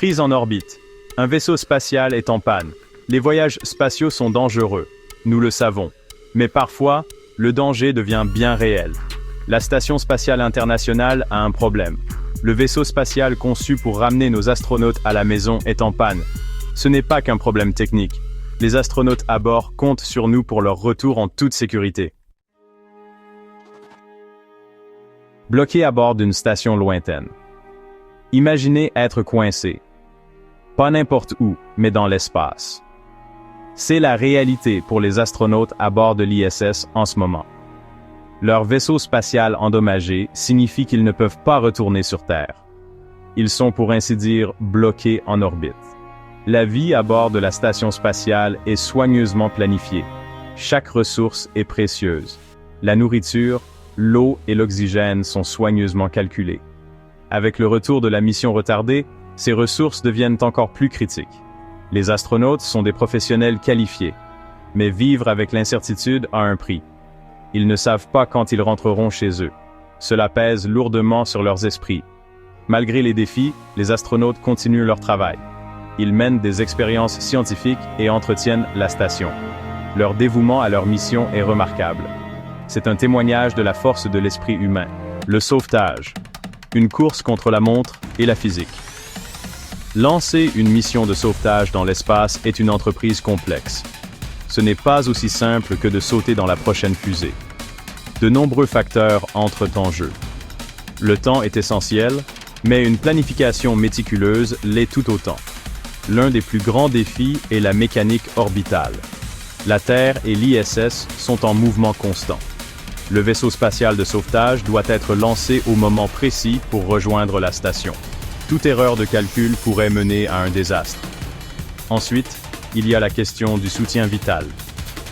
Crise en orbite. Un vaisseau spatial est en panne. Les voyages spatiaux sont dangereux, nous le savons. Mais parfois, le danger devient bien réel. La Station spatiale internationale a un problème. Le vaisseau spatial conçu pour ramener nos astronautes à la maison est en panne. Ce n'est pas qu'un problème technique. Les astronautes à bord comptent sur nous pour leur retour en toute sécurité. Bloqué à bord d'une station lointaine. Imaginez être coincé. Pas n'importe où, mais dans l'espace. C'est la réalité pour les astronautes à bord de l'ISS en ce moment. Leur vaisseau spatial endommagé signifie qu'ils ne peuvent pas retourner sur Terre. Ils sont pour ainsi dire bloqués en orbite. La vie à bord de la station spatiale est soigneusement planifiée. Chaque ressource est précieuse. La nourriture, l'eau et l'oxygène sont soigneusement calculés. Avec le retour de la mission retardée, ces ressources deviennent encore plus critiques. Les astronautes sont des professionnels qualifiés, mais vivre avec l'incertitude a un prix. Ils ne savent pas quand ils rentreront chez eux. Cela pèse lourdement sur leurs esprits. Malgré les défis, les astronautes continuent leur travail. Ils mènent des expériences scientifiques et entretiennent la station. Leur dévouement à leur mission est remarquable. C'est un témoignage de la force de l'esprit humain. Le sauvetage. Une course contre la montre et la physique. Lancer une mission de sauvetage dans l'espace est une entreprise complexe. Ce n'est pas aussi simple que de sauter dans la prochaine fusée. De nombreux facteurs entrent en jeu. Le temps est essentiel, mais une planification méticuleuse l'est tout autant. L'un des plus grands défis est la mécanique orbitale. La Terre et l'ISS sont en mouvement constant. Le vaisseau spatial de sauvetage doit être lancé au moment précis pour rejoindre la station. Toute erreur de calcul pourrait mener à un désastre. Ensuite, il y a la question du soutien vital.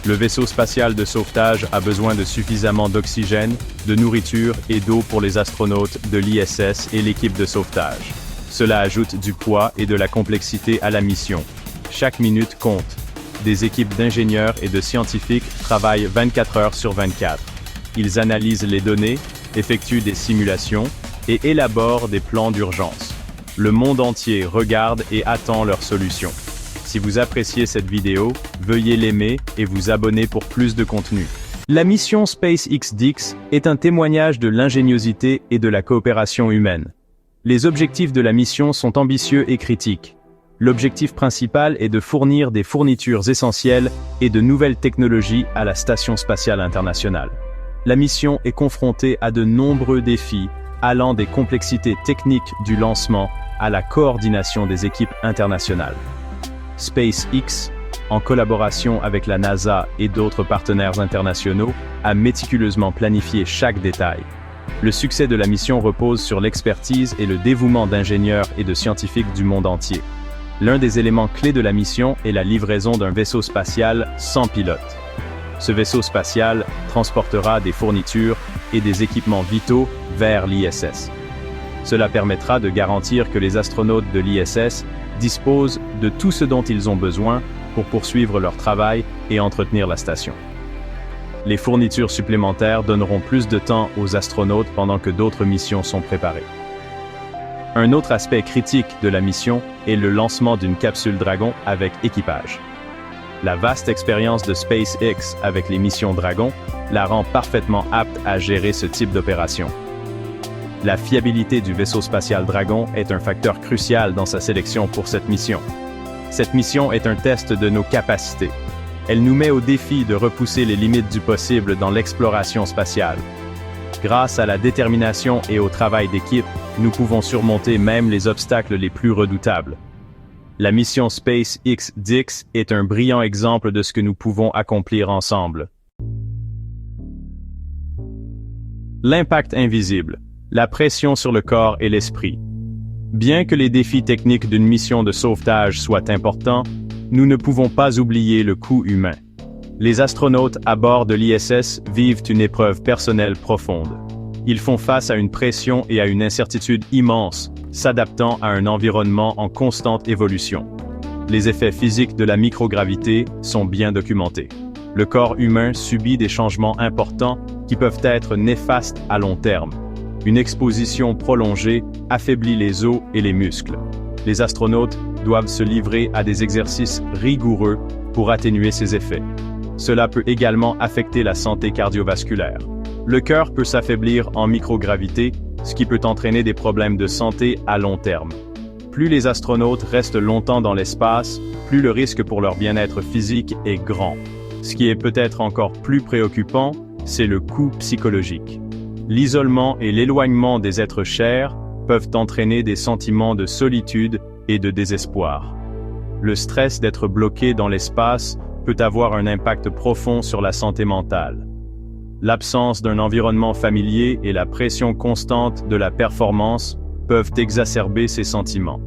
Le vaisseau spatial de sauvetage a besoin de suffisamment d'oxygène, de nourriture et d'eau pour les astronautes de l'ISS et l'équipe de sauvetage. Cela ajoute du poids et de la complexité à la mission. Chaque minute compte. Des équipes d'ingénieurs et de scientifiques travaillent 24 heures sur 24. Ils analysent les données, effectuent des simulations et élaborent des plans d'urgence. Le monde entier regarde et attend leurs solutions. Si vous appréciez cette vidéo, veuillez l'aimer et vous abonner pour plus de contenu. La mission SpaceX DX est un témoignage de l'ingéniosité et de la coopération humaine. Les objectifs de la mission sont ambitieux et critiques. L'objectif principal est de fournir des fournitures essentielles et de nouvelles technologies à la Station spatiale internationale. La mission est confrontée à de nombreux défis, allant des complexités techniques du lancement à la coordination des équipes internationales. SpaceX, en collaboration avec la NASA et d'autres partenaires internationaux, a méticuleusement planifié chaque détail. Le succès de la mission repose sur l'expertise et le dévouement d'ingénieurs et de scientifiques du monde entier. L'un des éléments clés de la mission est la livraison d'un vaisseau spatial sans pilote. Ce vaisseau spatial transportera des fournitures et des équipements vitaux vers l'ISS. Cela permettra de garantir que les astronautes de l'ISS disposent de tout ce dont ils ont besoin pour poursuivre leur travail et entretenir la station. Les fournitures supplémentaires donneront plus de temps aux astronautes pendant que d'autres missions sont préparées. Un autre aspect critique de la mission est le lancement d'une capsule Dragon avec équipage. La vaste expérience de SpaceX avec les missions Dragon la rend parfaitement apte à gérer ce type d'opération. La fiabilité du vaisseau spatial Dragon est un facteur crucial dans sa sélection pour cette mission. Cette mission est un test de nos capacités. Elle nous met au défi de repousser les limites du possible dans l'exploration spatiale. Grâce à la détermination et au travail d'équipe, nous pouvons surmonter même les obstacles les plus redoutables. La mission SpaceX DX est un brillant exemple de ce que nous pouvons accomplir ensemble. L'impact invisible. La pression sur le corps et l'esprit. Bien que les défis techniques d'une mission de sauvetage soient importants, nous ne pouvons pas oublier le coût humain. Les astronautes à bord de l'ISS vivent une épreuve personnelle profonde. Ils font face à une pression et à une incertitude immense, s'adaptant à un environnement en constante évolution. Les effets physiques de la microgravité sont bien documentés. Le corps humain subit des changements importants qui peuvent être néfastes à long terme. Une exposition prolongée affaiblit les os et les muscles. Les astronautes doivent se livrer à des exercices rigoureux pour atténuer ces effets. Cela peut également affecter la santé cardiovasculaire. Le cœur peut s'affaiblir en microgravité, ce qui peut entraîner des problèmes de santé à long terme. Plus les astronautes restent longtemps dans l'espace, plus le risque pour leur bien-être physique est grand. Ce qui est peut-être encore plus préoccupant, c'est le coût psychologique. L'isolement et l'éloignement des êtres chers peuvent entraîner des sentiments de solitude et de désespoir. Le stress d'être bloqué dans l'espace peut avoir un impact profond sur la santé mentale. L'absence d'un environnement familier et la pression constante de la performance peuvent exacerber ces sentiments.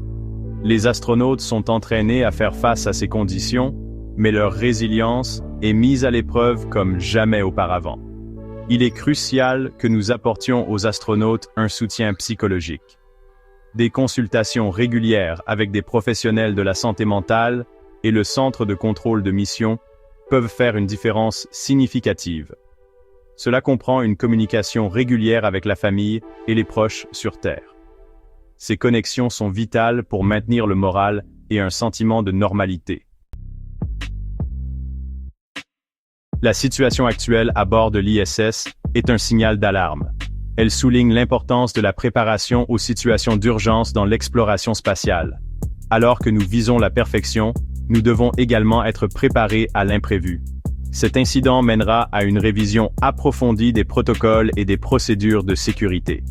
Les astronautes sont entraînés à faire face à ces conditions, mais leur résilience est mise à l'épreuve comme jamais auparavant. Il est crucial que nous apportions aux astronautes un soutien psychologique. Des consultations régulières avec des professionnels de la santé mentale et le centre de contrôle de mission peuvent faire une différence significative. Cela comprend une communication régulière avec la famille et les proches sur Terre. Ces connexions sont vitales pour maintenir le moral et un sentiment de normalité. La situation actuelle à bord de l'ISS est un signal d'alarme. Elle souligne l'importance de la préparation aux situations d'urgence dans l'exploration spatiale. Alors que nous visons la perfection, nous devons également être préparés à l'imprévu. Cet incident mènera à une révision approfondie des protocoles et des procédures de sécurité.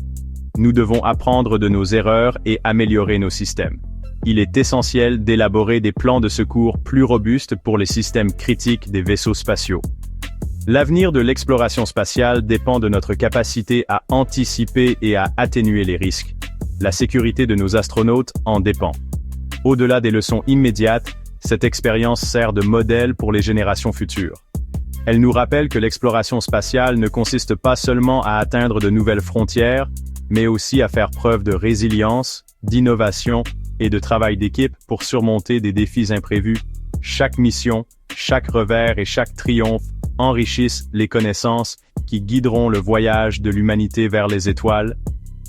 Nous devons apprendre de nos erreurs et améliorer nos systèmes. Il est essentiel d'élaborer des plans de secours plus robustes pour les systèmes critiques des vaisseaux spatiaux. L'avenir de l'exploration spatiale dépend de notre capacité à anticiper et à atténuer les risques. La sécurité de nos astronautes en dépend. Au-delà des leçons immédiates, cette expérience sert de modèle pour les générations futures. Elle nous rappelle que l'exploration spatiale ne consiste pas seulement à atteindre de nouvelles frontières, mais aussi à faire preuve de résilience, d'innovation et de travail d'équipe pour surmonter des défis imprévus. Chaque mission, chaque revers et chaque triomphe enrichissent les connaissances qui guideront le voyage de l'humanité vers les étoiles.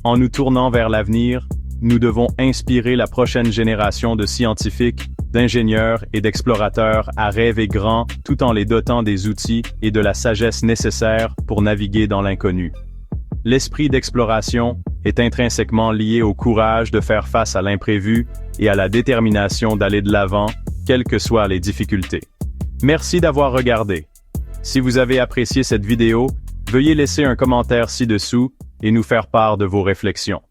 En nous tournant vers l'avenir, nous devons inspirer la prochaine génération de scientifiques, d'ingénieurs et d'explorateurs à rêver grand tout en les dotant des outils et de la sagesse nécessaires pour naviguer dans l'inconnu. L'esprit d'exploration est intrinsèquement lié au courage de faire face à l'imprévu et à la détermination d'aller de l'avant, quelles que soient les difficultés. Merci d'avoir regardé. Si vous avez apprécié cette vidéo, veuillez laisser un commentaire ci-dessous et nous faire part de vos réflexions.